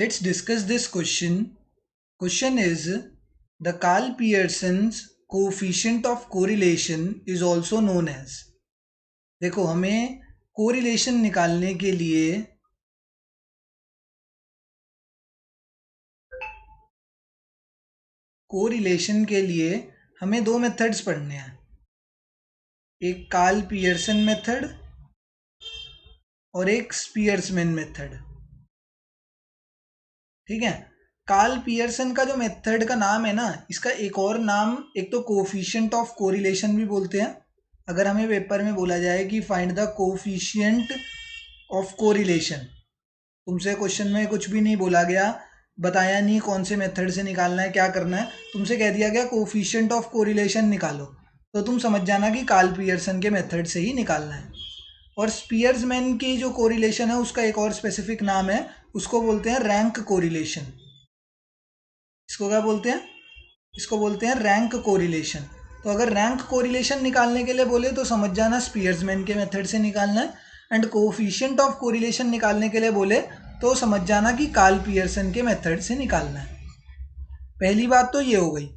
Let's discuss this question. Question is, the Karl Pearson's coefficient of correlation is also known as. देखो हमें correlation निकालने के लिए हमें दो मेथड्स पढ़ने हैं, एक कार्ल पियर्सन मेथड और एक स्पीयर्समैन मेथड। ठीक है, कार्ल पियर्सन का जो मेथड का नाम है ना, इसका एक और नाम, एक तो कोफिशिएंट ऑफ कोरिलेशन भी बोलते हैं। अगर हमें पेपर में बोला जाए कि find the coefficient of correlation, तुमसे क्वेश्चन में कुछ भी नहीं बोला गया, बताया नहीं कौन से मेथड से निकालना है, क्या करना है, तुमसे कह दिया गया कोफिशिएंट ऑफ कोरिलेशन निकालो, तो तुम समझ जाना कि कार्ल पियर्सन के मेथड से ही निकालना है। और स्पीयर्समैन की जो कोरिलेशन है उसका एक और स्पेसिफिक नाम है, उसको बोलते हैं रैंक कोरिलेशन। इसको क्या बोलते हैं? इसको बोलते हैं रैंक कोरिलेशन। तो अगर रैंक कोरिलेशन निकालने के लिए बोले तो समझ जाना स्पीयर्समैन के मेथड से निकालना है, एंड कोफिशिएंट ऑफ कोरिलेशन निकालने के लिए बोले तो समझ जाना कि कार्ल पियर्सन के मेथड से निकालना है। पहली बात तो ये हो गई।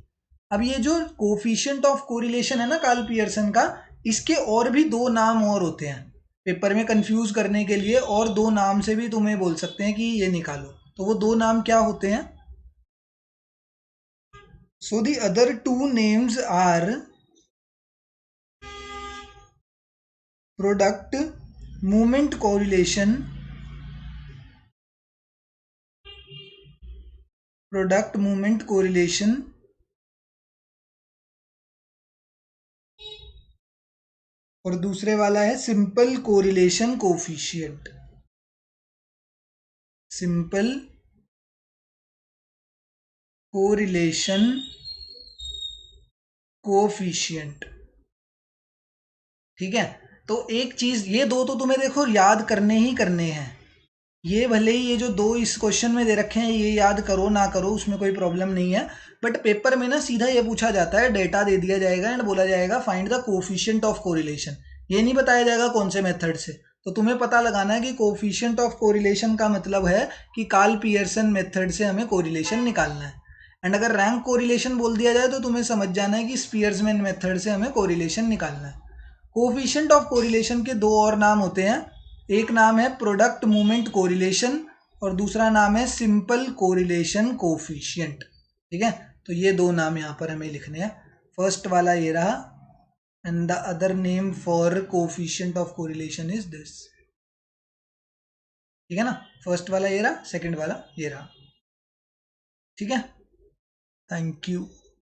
अब ये जो कोफिशिएंट ऑफ कोरिलेशन है ना कार्ल पियर्सन का, इसके और भी दो नाम और होते हैं, पेपर में कंफ्यूज करने के लिए और दो नाम से भी तुम्हें बोल सकते हैं कि ये निकालो। तो वो दो नाम क्या होते हैं? So the other two names are product movement correlation, और दूसरे वाला है simple correlation coefficient. Simple correlation coefficient. ठीक है, तो एक चीज, ये दो तो तुम्हें देखो याद करने ही करने हैं। ये भले ही ये जो दो इस क्वेश्चन में दे रखे हैं ये याद करो ना करो, उसमें कोई प्रॉब्लम नहीं है, बट पेपर में ना सीधा ये पूछा जाता है, डेटा दे दिया जाएगा एंड बोला जाएगा find the coefficient of correlation. ये नहीं बताया जाएगा कौन से मेथड से। तो तुम्हें पता लगाना है कि कोफिशिएंट ऑफ कोरिलेशन का मतलब है कि कार्ल पियर्सन मेथड से हमें कोरिलेशन निकालना है, एंड अगर रैंक कोरिलेशन बोल दिया जाए तो तुम्हें समझ जाना है कि स्पीयर्समैन मेथड से हमें कोरिलेशन निकालना है। कोफिशिएंट ऑफ कोरिलेशन के दो और नाम होते हैं, एक नाम है प्रोडक्ट मूवमेंट कोरिलेशन और दूसरा नाम है सिंपल कोरिलेशन कोफिशिएंट। ठीक है, तो ये दो नाम यहाँ पर हमें लिखने हैं। फर्स्ट वाला ये रहा, and the other name for coefficient of correlation is this. ठीक है ना, फर्स्ट वाला ये रहा, सेकंड वाला ये रहा। ठीक है, थैंक यू।